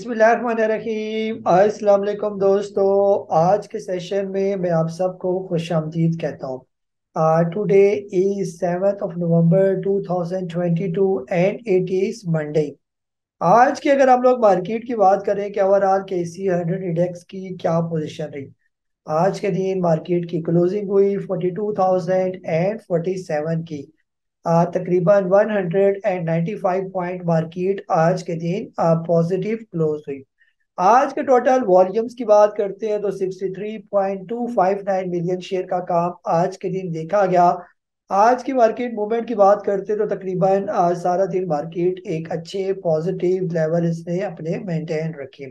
बिस्मिल्लाहिर्रहमानिर्रहीम। अस्सलाम वालेकुम दोस्तों। आज के सेशन में मैं आप सबको खुश आमदीद कहता हूँ। Today is 7 November 2022 and it is Monday. आज की अगर हम लोग मार्केट की बात करें कि ओवरऑल KC 100 इंडेक्स की क्या पोजीशन रही। आज के दिन मार्केट की क्लोजिंग हुई 42,047 की। तकरीबन 195 पॉइंट मार्केट आज के दिन पॉजिटिव क्लोज हुई। आज के टोटल वॉल्यूम्स की बात करते हैं तो 63.259 मिलियन शेयर का काम आज के दिन देखा गया। आज की मार्केट मूवमेंट की बात करते हैं तो तकरीबन सारा दिन मार्केट एक अच्छे पॉजिटिव लेवल इसने अपने मेंटेन रखे।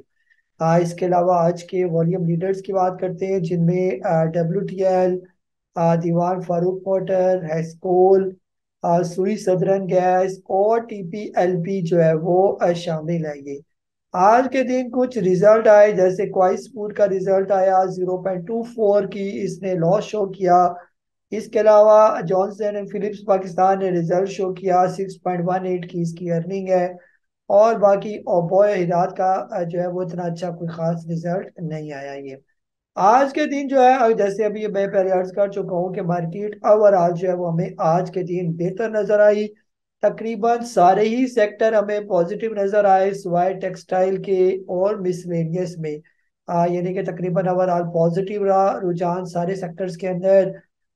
इसके अलावा आज के वॉल्यूम लीडर्स की बात करते हैं जिनमें WTL, दीवान फारूक मोटर, हेस्कोल, सुई सदरन गैस और TPLP जो है वो शामिल है ये। आज के दिन कुछ रिजल्ट आए जैसे क्वाइस फूड का रिजल्ट आया 0.24 की इसने लॉस शो किया। इसके अलावा जॉनसन एंड फिलिप्स पाकिस्तान ने रिजल्ट शो किया 6.18 की इसकी अर्निंग है। और बाकी ओबोय हिरात का जो है वो इतना अच्छा कोई खास रिजल्ट नहीं आया ये। आज के दिन जो है जैसे अभी मैं पहले अर्ज कर चुका हूँ कि मार्केट ओवरऑल जो है वो हमें आज के दिन बेहतर नजर आई। तकरीबन सारे ही सेक्टर हमें पॉजिटिव नजर आए सिवाय टेक्सटाइल के और मिसलेनियस में। यानी कि तकरीबन ओवरऑल पॉजिटिव रहा रुझान सारे सेक्टर्स के अंदर।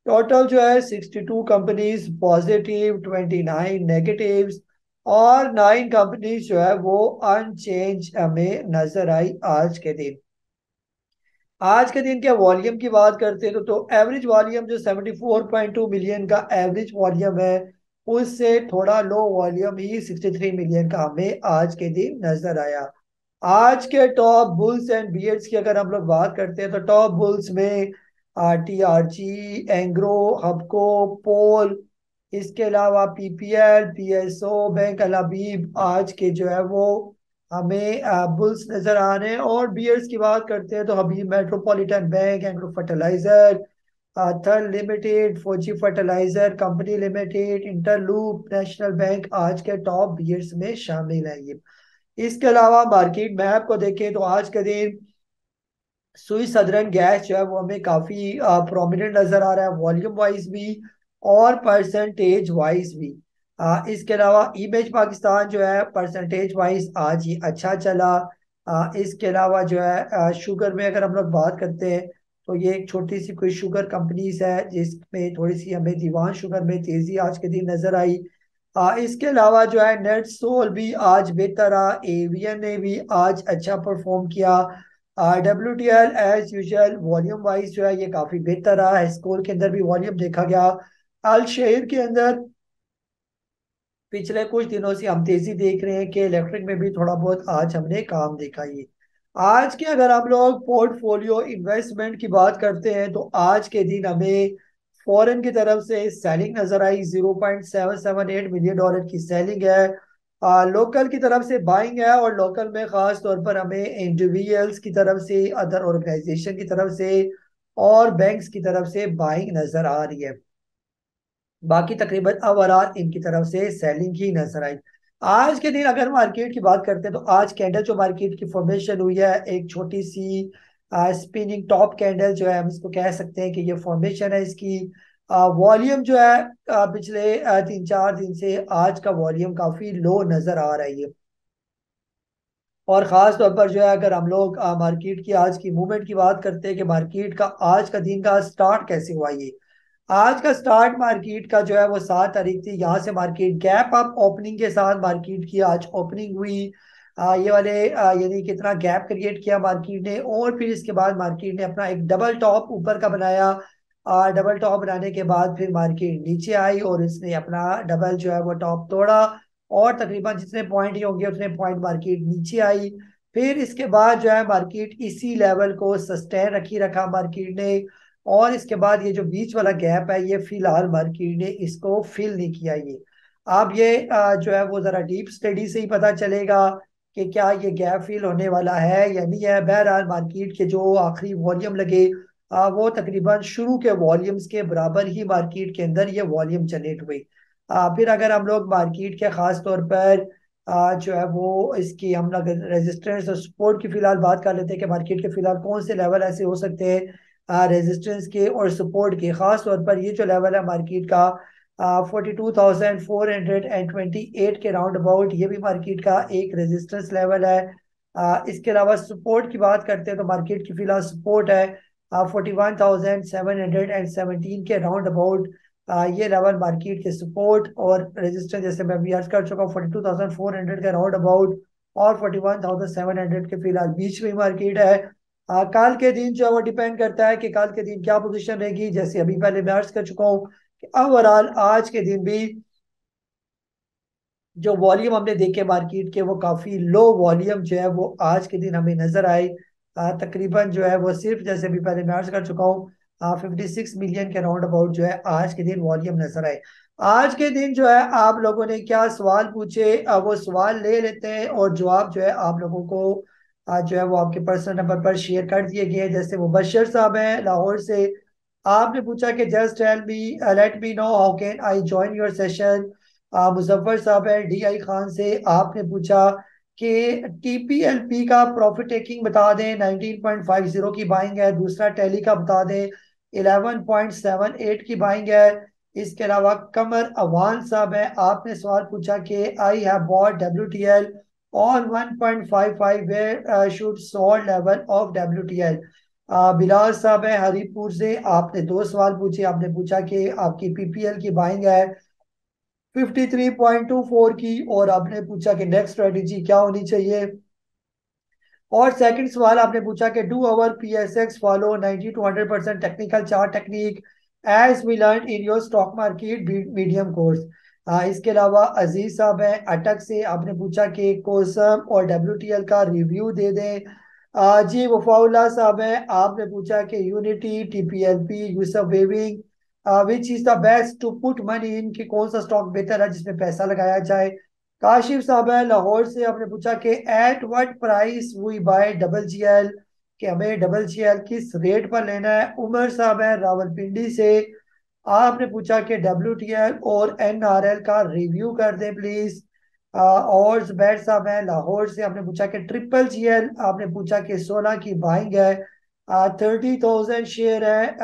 टोटल जो है 62 कंपनीज पॉजिटिव, 29 नेगेटिव्स और 9 कंपनीज जो है वो अनचेंज हमें नजर आई आज के दिन। आज के दिन के वॉल्यूम की बात करते हैं तो एवरेज वॉल्यूम जो 74.2 मिलियन का एवरेज वॉल्यूम है उससे थोड़ा लो वॉल्यूम ही 63 मिलियन का हमें आज के दिन नजर आया। आज के टॉप बुल्स एंड बियर्स की अगर हम लोग बात करते हैं तो टॉप बुल्स में TRG, एंग्रो, हबको, पोल, इसके अलावा PPL, PSO, बैंक अल हबीब आज के जो है वो हमें बुल्स नजर आ रहे हैं। और बियर्स की बात करते हैं तो Habib metropolitan bank, Engro fertiliser, third limited, Fauji fertiliser company limited, Interloop, national bank आज के टॉप बियर्स में शामिल है ये। इसके अलावा मार्केट मैप को देखें तो आज के दिन सुई सदरन गैस जो है वो हमें काफी प्रोमिनेंट नजर आ रहा है वॉल्यूम वाइज भी और परसेंटेज वाइज भी। इसके अलावा इमेज पाकिस्तान जो है परसेंटेज वाइज आज ही अच्छा चला। इसके अलावा जो है शुगर में अगर हम लोग बात करते हैं तो ये एक छोटी सी कोई शुगर कंपनीज है जिसमें थोड़ी सी हमें दीवान शुगर में तेजी आज के दिन नजर आई। इसके अलावा जो है नेट सोल भी आज बेहतर रहा, एवीएन ने भी आज अच्छा परफॉर्म किया। WTL as usual volume wise जो है ये काफी बेहतर रहा है, स्कोर के अंदर भी वॉल्यूम देखा गया। अल शेर के अंदर पिछले कुछ दिनों से हम तेजी देख रहे हैं कि इलेक्ट्रिक में भी थोड़ा बहुत आज हमने काम देखा ये। आज के अगर हम लोग पोर्टफोलियो इन्वेस्टमेंट की बात करते हैं तो आज के दिन हमें फॉरेन की तरफ से सेलिंग नजर आई 0.778 मिलियन डॉलर की सेलिंग है। लोकल की तरफ से बाइंग है और लोकल में खास तौर पर हमें इंडिविजुअल्स की तरफ से, अदर ऑर्गेनाइजेशन की तरफ से और बैंक्स की तरफ से बाइंग नजर आ रही है। बाकी तकरीबन ओवरऑल इनकी तरफ से सेलिंग ही नजर आई। आज के दिन अगर मार्केट की बात करते हैं तो आज कैंडल जो मार्केट की फॉर्मेशन हुई है एक छोटी सी स्पिनिंग टॉप कैंडल जो है हम इसको कह सकते हैं कि ये फॉर्मेशन है इसकी। वॉल्यूम जो है पिछले 3-4 दिन से आज का वॉल्यूम काफी लो नजर आ रही है। और खास तौर पर जो है अगर हम लोग मार्केट की आज की मूवमेंट की बात करते हैं कि मार्केट का आज का दिन का स्टार्ट कैसे हुआ ये। आज का स्टार्ट मार्केट का जो है वो 7 तारीख थी, यहाँ से मार्केट गैप अप ओपनिंग के साथ मार्केट की आज ओपनिंग हुई। ये वाले यानी कितना गैप क्रिएट किया मार्केट ने और फिर इसके बाद मार्केट ने अपना एक डबल टॉप ऊपर का बनाया। डबल टॉप बनाने के बाद फिर मार्केट नीचे आई और इसने अपना डबल जो है वो टॉप तोड़ा और तकरीबन जितने पॉइंट ही होंगे उतने पॉइंट मार्केट नीचे आई। फिर इसके बाद जो है मार्केट इसी लेवल को सस्टेन रखी रखा मार्केट ने। और इसके बाद ये जो बीच वाला गैप है ये फिलहाल मार्केट ने इसको फिल नहीं किया ये। अब ये जो है वो जरा डीप स्टडी से ही पता चलेगा कि क्या ये गैप फिल होने वाला है या नहीं है। बहरहाल मार्केट के जो आखिरी वॉल्यूम लगे वो तकरीबन शुरू के वॉल्यूम्स के बराबर ही मार्केट के अंदर ये वॉल्यूम जनरेट हुई। फिर अगर हम लोग मार्केट के खास तौर पर जो है वो इसकी हम लोग रेजिस्टेंस और सपोर्ट की फिलहाल बात कर लेते हैं कि मार्केट के फिलहाल कौन से लेवल ऐसे हो सकते हैं रेजिस्टेंस के और सपोर्ट के। खास तौर पर ये जो लेवल है मार्केट का 42,428 के राउंड अबाउट, ये भी मार्केट का एक रेजिस्टेंस लेवल है। इसके अलावा सपोर्ट की बात करते हैं तो मार्केट की फिलहाल सपोर्ट है 41,717 के राउंड अबाउट। ये लेवल मार्केट के सपोर्ट और रेजिस्टेंस जैसे मैं अभी अर्ज कर चुका हूँ 42,400 के राउंड अबाउट और 41,700 के फिलहाल बीच में मार्केट है। कल के दिन जो है वो डिपेंड करता है कि कल के दिन क्या पोजीशन रहेगी। जैसे अभी पहले मैं अर्ज कर चुका हूँ कि ओवरऑल आज के दिन भी जो वॉल्यूम हमने देखे मार्केट के वो काफी लो वॉल्यूम जो है वो आज के दिन हमें नजर आए। तकरीबन जो है वो सिर्फ जैसे भी पहले मैं अर्ज कर चुका हूँ 56 मिलियन के राउंड अबाउट जो है आज के दिन वॉल्यूम नजर आए। आज के दिन जो है आप लोगों ने क्या सवाल पूछे वो सवाल ले लेते हैं और जवाब जो है आप लोगों को जो है वो आपके पर्सनल नंबर पर शेयर कर दिए गए हैं। जैसे मुबशर साहब हैं लाहौर से, आपने पूछा कि just tell me let me know how can I join your session. Muzaffar साहब है DI खान से, आपने पूछा कि TPLP का प्रॉफिट टेकिंग बता दें, 19.50 की बाइंग है। दूसरा टेली का बता दें, 11.78 की बाइंग है। इसके अलावा कमर अवान साहब है, आपने सवाल पूछा कि I have bought WTL on 1.55 where should sold level of WTL। Bilal साहब है हरीपुर से, आपने दो सवाल पूछे। आपने पूछा कि आपकी PPL की बाइंग है 53.24 की, और आपने पूछा कि नेक्स्ट स्ट्रेटेजी क्या होनी चाहिए। और सेकंड सवाल आपने पूछा कि do our PSX follow 90 to 100% technical chart technique as we learn in your stock market medium course. इसके अलावा अजीज साहब हैं अटक से, आपने पूछा कि कोसम और WTL का रिव्यू दे दें। जी वफाउल्ला साहब हैं, आपने पूछा कि unity TPLP Yousuf weaving which is the best to put money in, कि कौन सा स्टॉक बेहतर है जिसमें पैसा लगाया जाए। काशिफ साहब है लाहौर से, आपने पूछा कि at what price we buy WGL, कि हमें WGL किस रेट पर लेना है। उमर साहब है रावलपिंडी से, आपने पूछा कि WTL और NRL का रिव्यू कर दें प्लीज। और जुबैर साहब है लाहौर से, आपने पूछा कि GGL, आपने पूछा कि 16 की बाइंग है 30,000 शेयर है।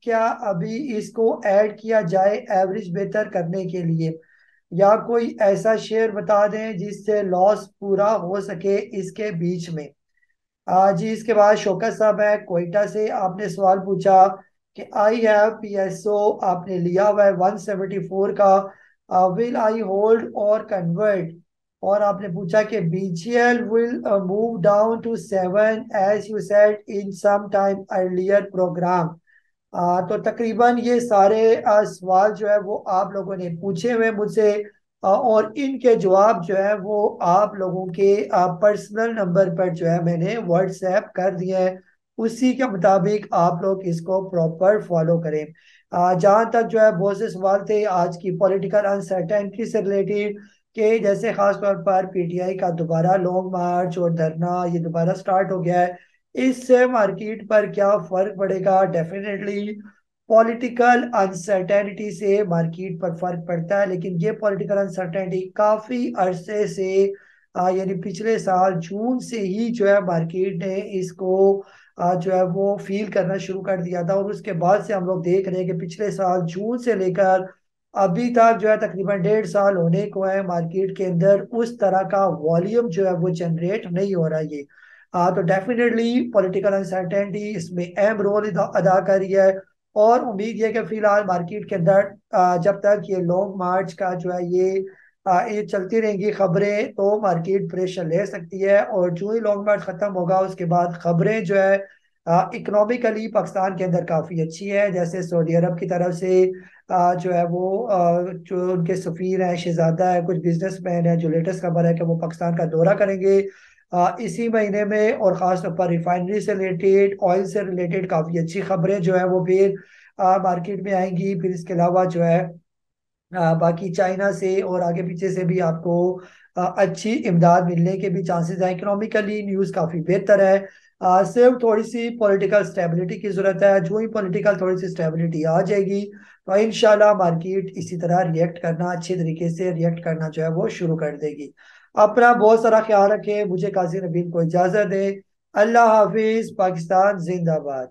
क्या अभी इसको ऐड किया जाए एवरेज बेहतर करने के लिए, या कोई ऐसा शेयर बता दें जिससे लॉस पूरा हो सके इसके बीच में। जी इसके बाद शौकत साहब है कोयटा से, आपने सवाल पूछा कि आई हैव PSO, आपने लिया हुआ है 174 का, विल आई होल्ड और कन्वर्ट। और आपने पूछा कि BGL will move down to 7 as you said in some time earlier program. तो तकरीबन ये सारे सवाल जो है वो आप लोगों ने पूछे हुए मुझसे, और इनके जवाब जो है वो आप लोगों के पर्सनल नंबर पर जो है मैंने व्हाट्सएप कर दिए हैं। उसी के मुताबिक आप लोग इसको प्रॉपर फॉलो करें। जहाँ तक जो है बहुत से सवाल थे आज की पॉलिटिकल अनसर्टेनिटी से रिलेटेड, कि जैसे खास तौर पर PTI का दोबारा लॉन्ग मार्च और धरना ये दोबारा स्टार्ट हो गया है, इससे मार्केट पर क्या फर्क पड़ेगा। डेफिनेटली पॉलिटिकल अनसर्टेनिटी से मार्केट पर फर्क पड़ता है, लेकिन ये पॉलिटिकल अनसर्टेनिटी काफी अरसे से यानी पिछले साल जून से ही जो है मार्केट ने इसको जो है वो फील करना शुरू कर दिया था। और उसके बाद से हम लोग देख रहे हैं कि पिछले साल जून से लेकर अभी तक जो है तकरीबन 1.5 साल होने को है, मार्केट के अंदर उस तरह का वॉल्यूम जो है वो जनरेट नहीं हो रहा है ये। तो डेफिनेटली पॉलिटिकल अनसर्टेनिटी इसमें अहम रोल अदा कर रही है। और उम्मीद है कि फिलहाल मार्केट के अंदर जब तक ये लॉन्ग मार्च का जो है ये चलती रहेंगी खबरें, तो मार्केट प्रेशर ले सकती है। और जो ही लॉन्ग मार्च खत्म होगा उसके बाद खबरें जो है इकोनॉमिकली पाकिस्तान के अंदर काफी अच्छी है। जैसे सऊदी अरब की तरफ से जो है वो जो उनके सफीर हैं शहजादा है, कुछ बिजनेसमैन है, जो लेटेस्ट खबर है कि वो पाकिस्तान का दौरा करेंगे इसी महीने में। और खास तौर पर रिफाइनरी से रिलेटेड ऑयल से रिलेटेड काफी अच्छी खबरें जो है वो फिर मार्केट में आएंगी। फिर इसके अलावा जो है बाकी चाइना से और आगे पीछे से भी आपको अच्छी इमदाद मिलने के भी चांसेस हैं। इकोनॉमिकली न्यूज़ काफ़ी बेहतर है। सिर्फ थोड़ी सी पॉलिटिकल स्टेबिलिटी की ज़रूरत है। जो ही पॉलिटिकल थोड़ी सी स्टेबिलिटी आ जाएगी तो इंशाल्लाह मार्केट इसी तरह रिएक्ट करना, अच्छे तरीके से रिएक्ट करना जो है वो शुरू कर देगी। अपना बहुत सारा ख्याल रखें। मुझे काजी नबील को इजाजत दे। अल्लाह हाफिज। पाकिस्तान जिंदाबाद।